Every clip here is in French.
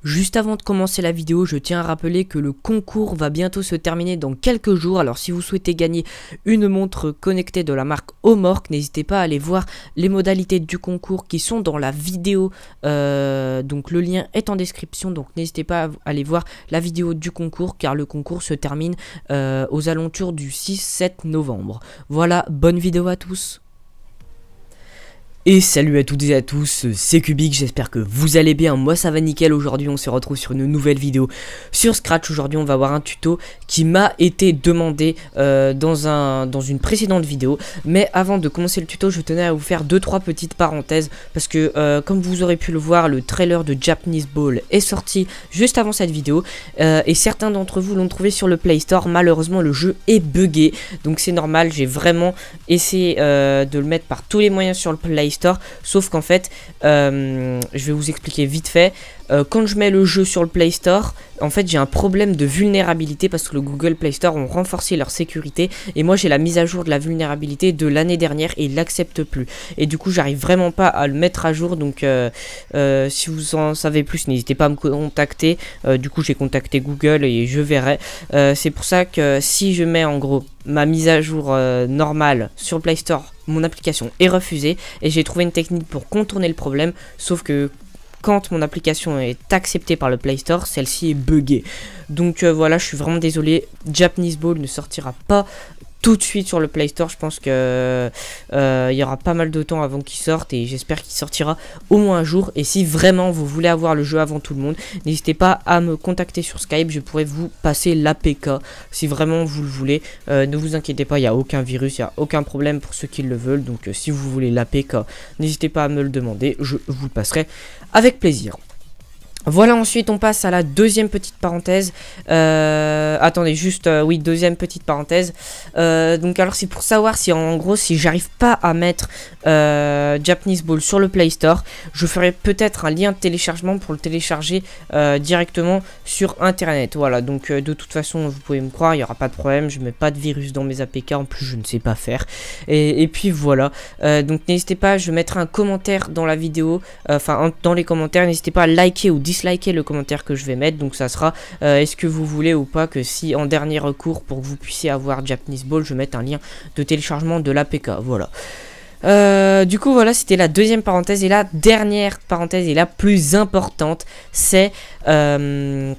Juste avant de commencer la vidéo, je tiens à rappeler que le concours va bientôt se terminer dans quelques jours. Alors si vous souhaitez gagner une montre connectée de la marque Omork, n'hésitez pas à aller voir les modalités du concours qui sont dans la vidéo. Donc le lien est en description, donc n'hésitez pas à aller voir la vidéo du concours car le concours se termine aux alentours du 6-7 novembre. Voilà, bonne vidéo à tous. Et salut à toutes et à tous, c'est Kubik, j'espère que vous allez bien, moi ça va nickel. Aujourd'hui on se retrouve sur une nouvelle vidéo sur Scratch. Aujourd'hui on va voir un tuto qui m'a été demandé dans une précédente vidéo. Mais avant de commencer le tuto, je tenais à vous faire 2-3 petites parenthèses. Parce que comme vous aurez pu le voir, le trailer de Japanese Ball est sorti juste avant cette vidéo. Et certains d'entre vous l'ont trouvé sur le Play Store. Malheureusement le jeu est buggé, donc c'est normal, j'ai vraiment essayé de le mettre par tous les moyens sur le Play Store, sauf qu'en fait je vais vous expliquer vite fait. Quand je mets le jeu sur le Play Store, en fait j'ai un problème de vulnérabilité parce que le Google Play Store ont renforcé leur sécurité et moi j'ai la mise à jour de la vulnérabilité de l'année dernière et il l'accepte plus, et du coup j'arrive vraiment pas à le mettre à jour. Donc si vous en savez plus, n'hésitez pas à me contacter. Du coup j'ai contacté Google et je verrai. C'est pour ça que si je mets en gros ma mise à jour normale sur le Play Store, mon application est refusée et j'ai trouvé une technique pour contourner le problème, sauf que quand mon application est acceptée par le Play Store, celle-ci est buggée. Donc voilà, je suis vraiment désolé, Japanese Ball ne sortira pas tout de suite sur le Play Store. Je pense que il y aura pas mal de temps avant qu'il sorte et j'espère qu'il sortira au moins un jour. Et si vraiment vous voulez avoir le jeu avant tout le monde, n'hésitez pas à me contacter sur Skype, je pourrais vous passer l'APK si vraiment vous le voulez. Ne vous inquiétez pas, il n'y a aucun virus, il n'y a aucun problème pour ceux qui le veulent. Donc si vous voulez l'APK, n'hésitez pas à me le demander, je vous le passerai avec plaisir. Voilà, ensuite on passe à la deuxième petite parenthèse. Attendez, juste, oui, deuxième petite parenthèse. Donc alors c'est pour savoir si en gros, si j'arrive pas à mettre Japanese Ball sur le Play Store, je ferai peut-être un lien de téléchargement pour le télécharger directement sur internet. Voilà, donc de toute façon vous pouvez me croire, il n'y aura pas de problème, je mets pas de virus dans mes APK, en plus je ne sais pas faire. Et puis voilà, donc n'hésitez pas, je mettrai un commentaire dans la vidéo, enfin dans les commentaires, n'hésitez pas à liker ou disliker le commentaire que je vais mettre. Donc ça sera est-ce que vous voulez ou pas que si en dernier recours pour que vous puissiez avoir Japanese Ball, je mette un lien de téléchargement de l'APK. Voilà. Du coup voilà, c'était la deuxième parenthèse. Et la dernière parenthèse et la plus importante, c'est il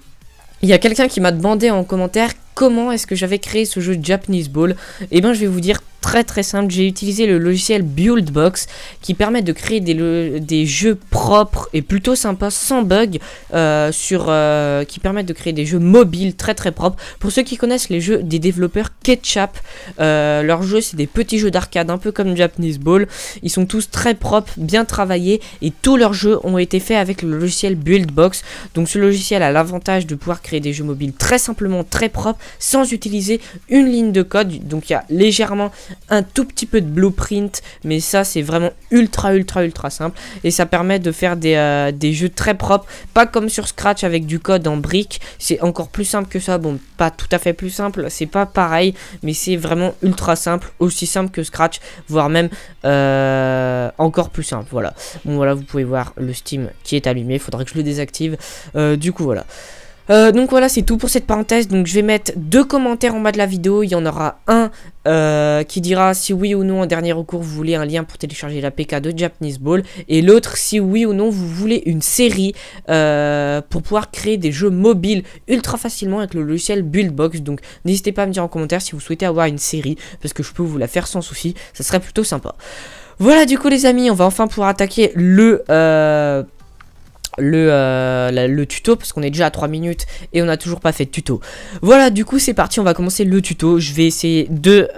y a quelqu'un qui m'a demandé en commentaire comment est-ce que j'avais créé ce jeu Japanese Ball. Et ben je vais vous dire très simple, j'ai utilisé le logiciel Buildbox qui permet de créer des jeux propres et plutôt sympas sans bug, qui permettent de créer des jeux mobiles très propres. Pour ceux qui connaissent les jeux des développeurs Ketchup, leurs jeux c'est des petits jeux d'arcade un peu comme Japanese Ball. Ils sont tous très propres, bien travaillés et tous leurs jeux ont été faits avec le logiciel Buildbox. Donc ce logiciel a l'avantage de pouvoir créer des jeux mobiles très simplement, très propres, sans utiliser une ligne de code. Donc il y a légèrement un tout petit peu de blueprint, mais ça c'est vraiment ultra simple et ça permet de faire des jeux très propres, pas comme sur Scratch avec du code en briques. C'est encore plus simple que ça, bon pas tout à fait plus simple, c'est pas pareil, mais c'est vraiment ultra simple, aussi simple que Scratch, voire même encore plus simple. Voilà, bon voilà, vous pouvez voir le Steam qui est allumé, il faudrait que je le désactive. Du coup voilà. Donc voilà, c'est tout pour cette parenthèse. Donc je vais mettre 2 commentaires en bas de la vidéo. Il y en aura un qui dira si oui ou non en dernier recours vous voulez un lien pour télécharger l'APK de Japanese Ball, et l'autre si oui ou non vous voulez une série pour pouvoir créer des jeux mobiles ultra facilement avec le logiciel Buildbox. Donc n'hésitez pas à me dire en commentaire si vous souhaitez avoir une série, parce que je peux vous la faire sans souci, ça serait plutôt sympa. Voilà, du coup les amis, on va enfin pouvoir attaquer le tuto, parce qu'on est déjà à 3 minutes et on n'a toujours pas fait de tuto. Voilà, du coup c'est parti, on va commencer le tuto. Je vais essayer de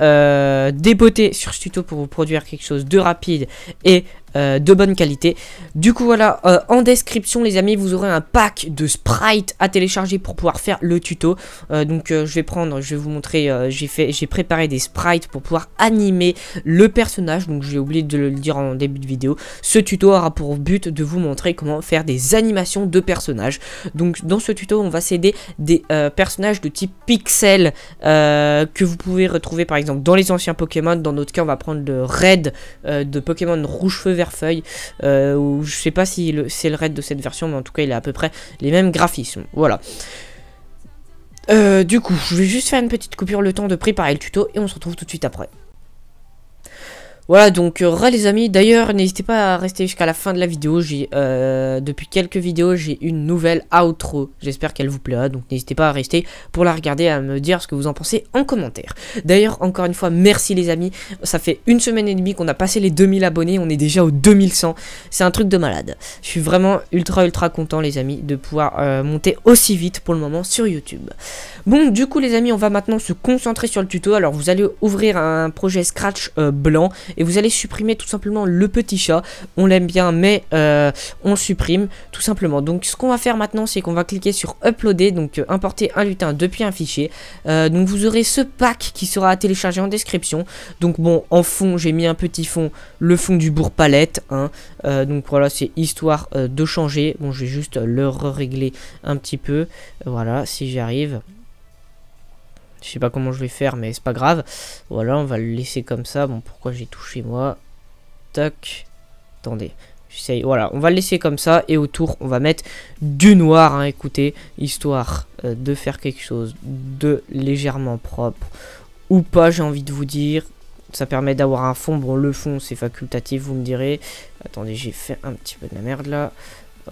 dépoter sur ce tuto pour vous produire quelque chose de rapide et de bonne qualité. Du coup voilà, en description les amis, vous aurez un pack de sprites à télécharger pour pouvoir faire le tuto. Donc je vais vous montrer, j'ai préparé des sprites pour pouvoir animer le personnage. Donc j'ai oublié de le dire en début de vidéo, ce tuto aura pour but de vous montrer comment faire des animations de personnages. Donc dans ce tuto on va s'aider des personnages de type pixel que vous pouvez retrouver par exemple dans les anciens Pokémon. Dans notre cas on va prendre le Red de Pokémon rouge feu vert vert feuille. Je sais pas si c'est le raid de cette version, mais en tout cas, il a à peu près les mêmes graphismes. Voilà. Du coup, je vais juste faire une petite coupure le temps de préparer le tuto et on se retrouve tout de suite après. Voilà, donc les amis, d'ailleurs n'hésitez pas à rester jusqu'à la fin de la vidéo. Depuis quelques vidéos j'ai une nouvelle outro, j'espère qu'elle vous plaira, donc n'hésitez pas à rester pour la regarder et à me dire ce que vous en pensez en commentaire. D'ailleurs encore une fois merci les amis, ça fait une semaine et demie qu'on a passé les 2000 abonnés, on est déjà aux 2100, c'est un truc de malade. Je suis vraiment ultra content les amis de pouvoir monter aussi vite pour le moment sur YouTube. Bon du coup les amis, on va maintenant se concentrer sur le tuto. Alors vous allez ouvrir un projet Scratch blanc et vous allez supprimer tout simplement le petit chat. On l'aime bien mais on le supprime tout simplement. Donc ce qu'on va faire maintenant c'est qu'on va cliquer sur uploader, donc importer un lutin depuis un fichier. Donc vous aurez ce pack qui sera à télécharger en description. Donc bon, en fond j'ai mis un petit fond, le fond du bourg palette hein. Donc voilà, c'est histoire de changer. Bon, je vais juste le régler un petit peu. Voilà, si j'y arrive. Je sais pas comment je vais faire, mais c'est pas grave. Voilà, on va le laisser comme ça. Bon, pourquoi j'ai touché moi? Tac. Attendez. J'essaye. Voilà, on va le laisser comme ça. Et autour, on va mettre du noir, hein, écoutez. Histoire de faire quelque chose de légèrement propre. Ou pas, j'ai envie de vous dire. Ça permet d'avoir un fond. Bon, le fond, c'est facultatif, vous me direz. Attendez, j'ai fait un petit peu de la merde là.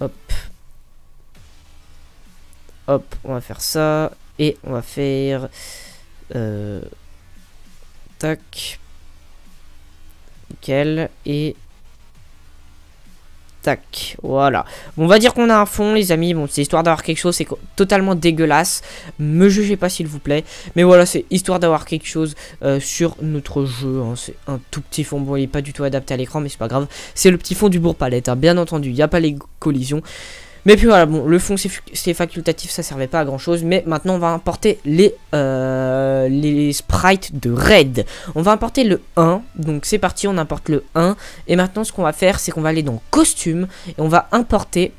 Hop. Hop, on va faire ça. Et on va faire... tac. Nickel. Et... tac. Voilà. Bon, on va dire qu'on a un fond, les amis. Bon, c'est histoire d'avoir quelque chose. C'est totalement dégueulasse. Me jugez pas, s'il vous plaît. Mais voilà, c'est histoire d'avoir quelque chose sur notre jeu. Hein. C'est un tout petit fond. Bon, il est pas du tout adapté à l'écran, mais c'est pas grave. C'est le petit fond du bourg palette. Hein. Bien entendu, il n'y a pas les collisions. Mais puis voilà, bon, le fond c'est facultatif, ça servait pas à grand chose. Mais maintenant on va importer les sprites de raid. On va importer le 1, donc c'est parti, on importe le 1. Et maintenant ce qu'on va faire, c'est qu'on va aller dans costume et on va importer.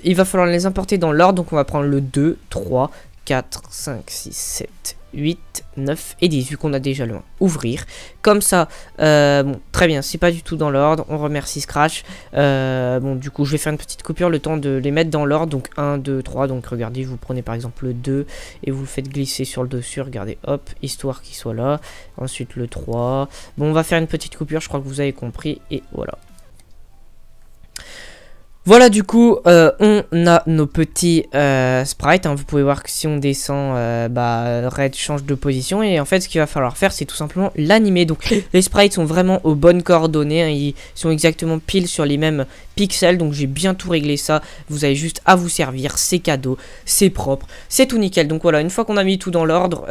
Il va falloir les importer dans l'ordre, donc on va prendre le 2, 3, 4, 5, 6, 7, 8, 9 et 10, vu qu'on a déjà le 1. Ouvrir. Comme ça, bon, très bien, c'est pas du tout dans l'ordre. On remercie Scratch. Bon, du coup, je vais faire une petite coupure, le temps de les mettre dans l'ordre. Donc 1, 2, 3. Donc regardez, vous prenez par exemple le 2 et vous le faites glisser sur le dessus. Regardez, hop, histoire qu'il soit là. Ensuite le 3. Bon, on va faire une petite coupure, je crois que vous avez compris. Et voilà. Voilà, du coup, on a nos petits sprites. Hein. Vous pouvez voir que si on descend, Red change de position. Et en fait, ce qu'il va falloir faire, c'est tout simplement l'animer. Donc, les sprites sont vraiment aux bonnes coordonnées. Hein. Ils sont exactement pile sur les mêmes pixels. Donc, j'ai bien tout réglé ça. Vous avez juste à vous servir. C'est cadeau, c'est propre, c'est tout nickel. Donc, voilà, une fois qu'on a mis tout dans l'ordre,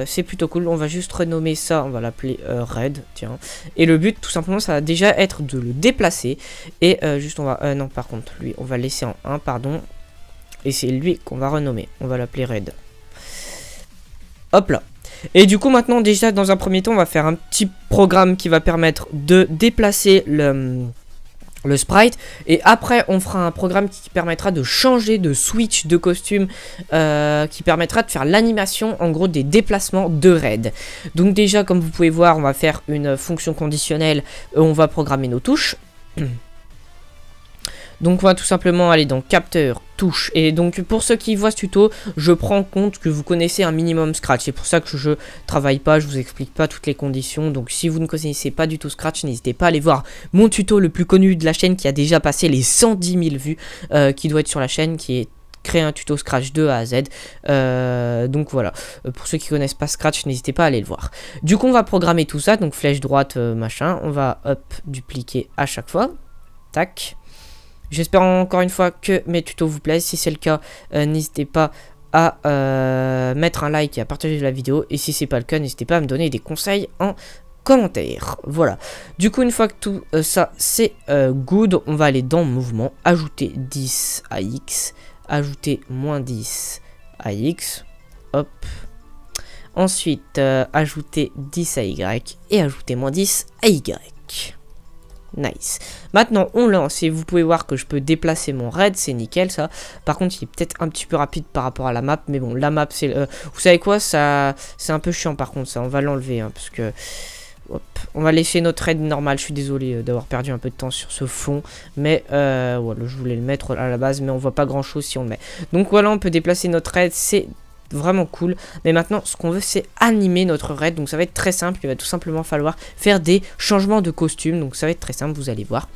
c'est plutôt cool. On va juste renommer ça. On va l'appeler Red. Tiens. Et le but, tout simplement, ça va déjà être de le déplacer. Et juste, on va... non. Par contre, lui, on va le laisser en 1, pardon. Et c'est lui qu'on va renommer. On va l'appeler Red. Hop là. Et du coup, maintenant, déjà, dans un premier temps, on va faire un petit programme qui va permettre de déplacer le sprite. Et après, on fera un programme qui permettra de changer de switch de costume. Qui permettra de faire l'animation, en gros, des déplacements de Red. Donc déjà, comme vous pouvez voir, on va faire une fonction conditionnelle. On va programmer nos touches. Donc on va tout simplement aller dans capteur, touche. Et donc pour ceux qui voient ce tuto, je prends compte que vous connaissez un minimum Scratch. C'est pour ça que je travaille pas, je vous explique pas toutes les conditions. Donc si vous ne connaissez pas du tout Scratch, n'hésitez pas à aller voir mon tuto le plus connu de la chaîne qui a déjà passé les 110 000 vues, qui doit être sur la chaîne, qui est créer un tuto Scratch de A à Z. Donc voilà, pour ceux qui connaissent pas Scratch, n'hésitez pas à aller le voir. Du coup on va programmer tout ça, donc flèche droite, machin. On va hop, dupliquer à chaque fois. Tac. J'espère encore une fois que mes tutos vous plaisent. Si c'est le cas, n'hésitez pas à mettre un like et à partager la vidéo. Et si c'est pas le cas, n'hésitez pas à me donner des conseils en commentaire. Voilà. Du coup, une fois que tout ça c'est good, on va aller dans mouvement, ajouter 10 à X, ajouter moins 10 à X. Hop. Ensuite, ajouter 10 à Y et ajouter moins 10 à Y. Nice. Maintenant on lance et vous pouvez voir que je peux déplacer mon raid, c'est nickel ça. Par contre il est peut-être un petit peu rapide par rapport à la map, mais bon la map c'est... vous savez quoi, ça c'est un peu chiant par contre ça, on va l'enlever hein, parce que Hop. On va laisser notre raid normal. Je suis désolé d'avoir perdu un peu de temps sur ce fond. Mais voilà, je voulais le mettre à la base. Mais on voit pas grand chose si on le met. Donc voilà, on peut déplacer notre raid. C'est vraiment cool. Mais maintenant, ce qu'on veut, c'est animer notre raid. Donc ça va être très simple. Il va tout simplement falloir faire des changements de costume. Donc ça va être très simple, vous allez voir.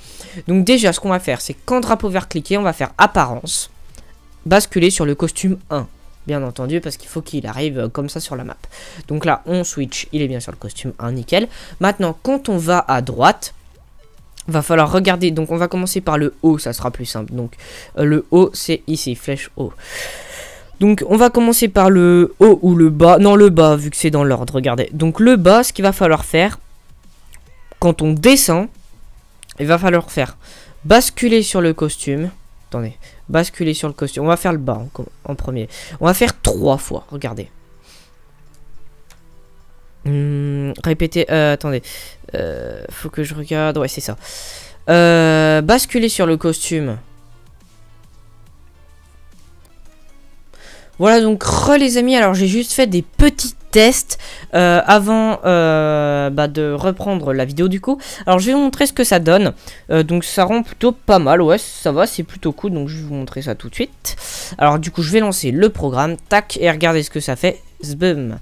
Donc déjà, ce qu'on va faire, c'est quand drapeau vert cliqué, on va faire apparence. Basculer sur le costume 1. Bien entendu, parce qu'il faut qu'il arrive comme ça sur la map. Donc là, on switch, il est bien sur le costume 1, nickel. Maintenant, quand on va à droite, va falloir regarder. Donc on va commencer par le haut, ça sera plus simple. Donc le haut, c'est ici, flèche haut. Donc on va commencer par le haut ou le bas. Non, le bas, vu que c'est dans l'ordre, regardez. Donc le bas, ce qu'il va falloir faire, quand on descend, il va falloir faire basculer sur le costume. Attendez, basculer sur le costume. On va faire le bas en premier. On va faire 3 fois, regardez. Répétez, attendez. Faut que je regarde, ouais c'est ça. Basculer sur le costume. Voilà donc les amis, alors j'ai juste fait des petits tests avant de reprendre la vidéo du coup. Alors je vais vous montrer ce que ça donne. Donc ça rend plutôt pas mal, ouais ça va, c'est plutôt cool. Donc je vais vous montrer ça tout de suite. Alors du coup je vais lancer le programme, tac, et regardez ce que ça fait. Zbum.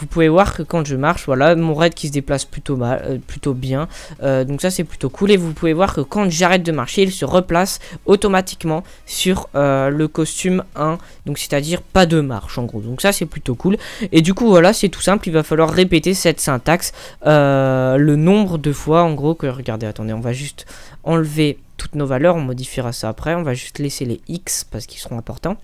Vous pouvez voir que quand je marche, voilà, mon raid qui se déplace plutôt mal, plutôt bien. Donc ça c'est plutôt cool. Et vous pouvez voir que quand j'arrête de marcher, il se replace automatiquement sur le costume 1. Donc c'est-à-dire pas de marche en gros. Donc ça c'est plutôt cool. Et du coup voilà, c'est tout simple. Il va falloir répéter cette syntaxe le nombre de fois en gros que... Regardez, attendez, on va juste enlever toutes nos valeurs. On modifiera ça après. On va juste laisser les X parce qu'ils seront importants.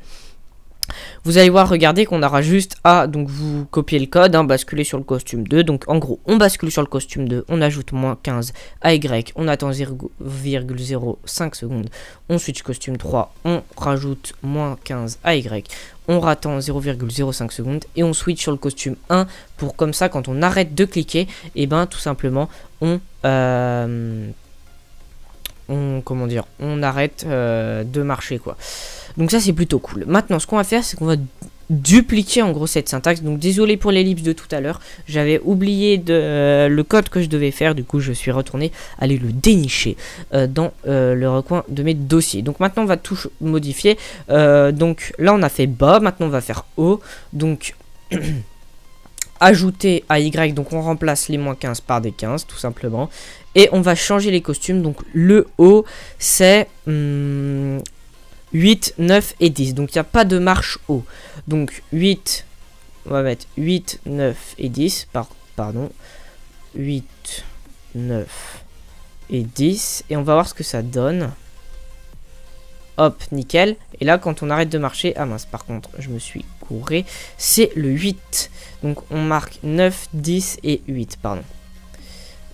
Vous allez voir, regardez qu'on aura juste à, donc vous copiez le code, hein, basculer sur le costume 2, donc en gros on bascule sur le costume 2, on ajoute moins 15 à Y, on attend 0,05 secondes, on switch costume 3, on rajoute moins 15 à Y, on attend 0,05 secondes et on switch sur le costume 1 pour comme ça quand on arrête de cliquer, et ben tout simplement on comment dire, on arrête de marcher quoi. Donc ça c'est plutôt cool. Maintenant ce qu'on va faire c'est qu'on va dupliquer en gros cette syntaxe. Donc désolé pour l'ellipse de tout à l'heure, j'avais oublié le code que je devais faire. Du coup je suis retourné aller le dénicher dans le recoin de mes dossiers. Donc maintenant on va tout modifier. Donc là on a fait bas, maintenant on va faire haut. Donc ajouter à Y, donc on remplace les moins 15 par des 15 tout simplement. Et on va changer les costumes. Donc le haut c'est 8, 9 et 10. Donc il n'y a pas de marche haut. Donc 8, on va mettre 8, 9 et 10. Pardon. 8, 9 et 10. Et on va voir ce que ça donne. Hop, nickel. Et là, quand on arrête de marcher... Ah mince, par contre, je me suis couré. C'est le 8. Donc on marque 9, 10 et 8. Pardon.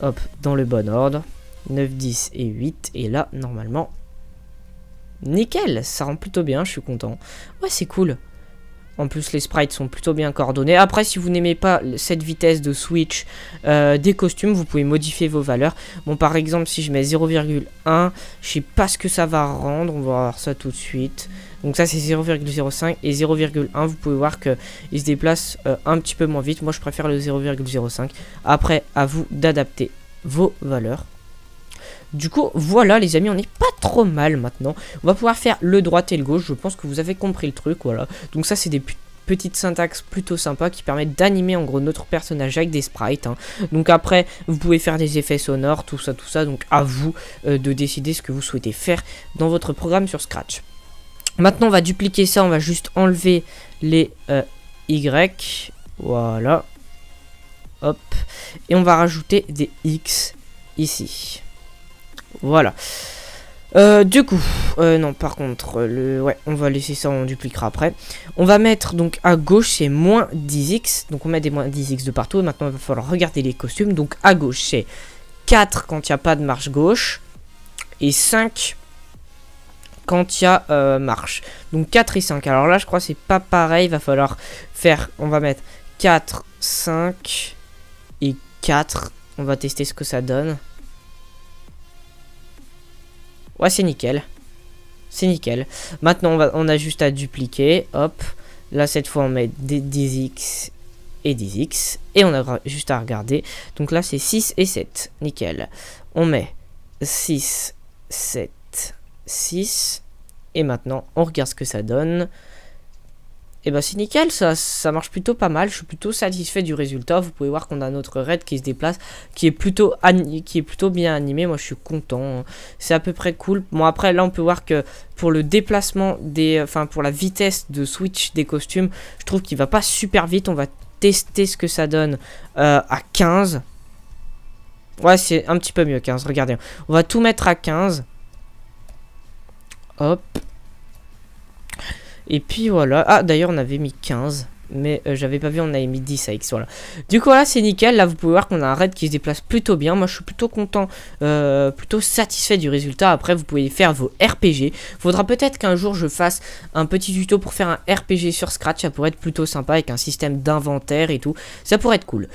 Hop, dans le bon ordre. 9, 10 et 8. Et là, normalement... Nickel, ça rend plutôt bien, je suis content. Ouais, c'est cool. En plus, les sprites sont plutôt bien coordonnés. Après, si vous n'aimez pas cette vitesse de switch des costumes, vous pouvez modifier vos valeurs. Bon, par exemple, si je mets 0,1, je sais pas ce que ça va rendre. On va voir ça tout de suite. Donc ça, c'est 0,05 et 0,1. Vous pouvez voir qu'il se déplace un petit peu moins vite. Moi, je préfère le 0,05. Après, à vous d'adapter vos valeurs. Du coup, voilà les amis, on n'est pas trop mal maintenant. On va pouvoir faire le droit et le gauche. Je pense que vous avez compris le truc, voilà. Donc ça, c'est des petites syntaxes plutôt sympas qui permettent d'animer en gros notre personnage avec des sprites. Hein. Donc après, vous pouvez faire des effets sonores, tout ça. Donc à vous de décider ce que vous souhaitez faire dans votre programme sur Scratch. Maintenant, on va dupliquer ça. On va juste enlever les Y. Voilà. Hop. Et on va rajouter des X ici. Voilà. Du coup, non, par contre, ouais, on va laisser ça, on dupliquera après. On va mettre donc à gauche, c'est moins 10x. Donc on met des moins 10x de partout. Et maintenant, il va falloir regarder les costumes. Donc à gauche, c'est 4 quand il n'y a pas de marche gauche. Et 5 quand il y a marche. Donc 4 et 5. Alors là, je crois que c'est pas pareil. Il va falloir faire, on va mettre 4, 5 et 4. On va tester ce que ça donne. Ouais, c'est nickel. C'est nickel. Maintenant, on a juste à dupliquer. Hop. Là, cette fois, on met des x et 10x. Et on a juste à regarder. Donc là, c'est 6 et 7. Nickel. On met 6, 7, 6. Et maintenant, on regarde ce que ça donne. Et bah c'est nickel, ça marche plutôt pas mal. Je suis plutôt satisfait du résultat. Vous pouvez voir qu'on a notre raid qui se déplace, qui est plutôt bien animé. Moi je suis content, c'est à peu près cool. Bon après là on peut voir que pour le déplacement pour la vitesse de switch des costumes, je trouve qu'il va pas super vite. On va tester ce que ça donne à 15. Ouais, c'est un petit peu mieux 15, regardez. On va tout mettre à 15. Hop. Et puis voilà. Ah d'ailleurs on avait mis 15. Mais j'avais pas vu, on avait mis 10 à X, voilà. Du coup là c'est nickel, là vous pouvez voir qu'on a un raid qui se déplace plutôt bien. Moi je suis plutôt content, plutôt satisfait du résultat. Après vous pouvez faire vos RPG. Faudra peut-être qu'un jour je fasse un petit tuto pour faire un RPG sur Scratch. Ça pourrait être plutôt sympa avec un système d'inventaire et tout. Ça pourrait être cool.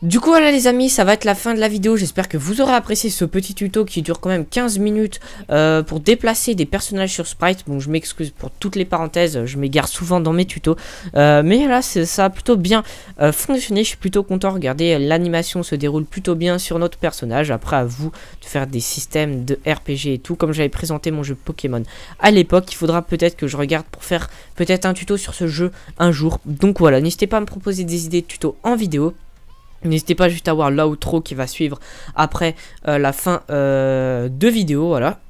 Du coup voilà les amis, ça va être la fin de la vidéo. J'espère que vous aurez apprécié ce petit tuto qui dure quand même 15 minutes pour déplacer des personnages sur Sprite. Bon je m'excuse pour toutes les parenthèses, je m'égare souvent dans mes tutos, mais là ça a plutôt bien fonctionné. Je suis plutôt content. Regardez, l'animation se déroule plutôt bien sur notre personnage. Après à vous de faire des systèmes de RPG et tout. Comme j'avais présenté mon jeu Pokémon à l'époque, il faudra peut-être que je regarde pour faire peut-être un tuto sur ce jeu un jour. Donc voilà, n'hésitez pas à me proposer des idées de tutos en vidéo. N'hésitez pas juste à voir l'outro qui va suivre après la fin de vidéo, voilà.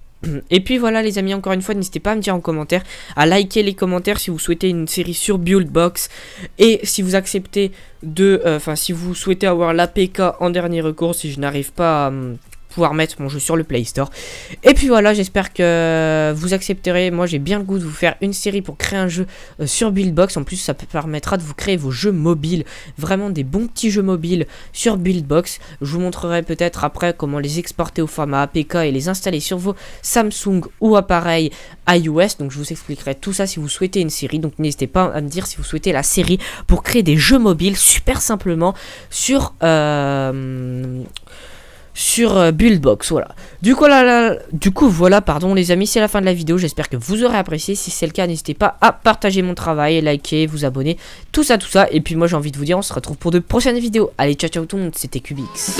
Et puis voilà les amis, encore une fois, n'hésitez pas à me dire en commentaire, à liker les commentaires si vous souhaitez une série sur Buildbox. Et si vous acceptez de, si vous souhaitez avoir l'APK en dernier recours, si je n'arrive pas à pouvoir mettre mon jeu sur le Play Store. Et puis voilà, j'espère que vous accepterez. Moi j'ai bien le goût de vous faire une série pour créer un jeu sur Buildbox. En plus ça permettra de vous créer vos jeux mobiles, vraiment des bons petits jeux mobiles sur Buildbox. Je vous montrerai peut-être après comment les exporter au format APK et les installer sur vos Samsung ou appareils iOS. Donc je vous expliquerai tout ça si vous souhaitez une série. Donc n'hésitez pas à me dire si vous souhaitez la série pour créer des jeux mobiles super simplement sur Buildbox, voilà. Du coup voilà, pardon les amis, c'est la fin de la vidéo. J'espère que vous aurez apprécié. Si c'est le cas, n'hésitez pas à partager mon travail, liker, vous abonner, tout ça. Et puis moi j'ai envie de vous dire, on se retrouve pour de prochaines vidéos. Allez, ciao ciao tout le monde, c'était Cubix.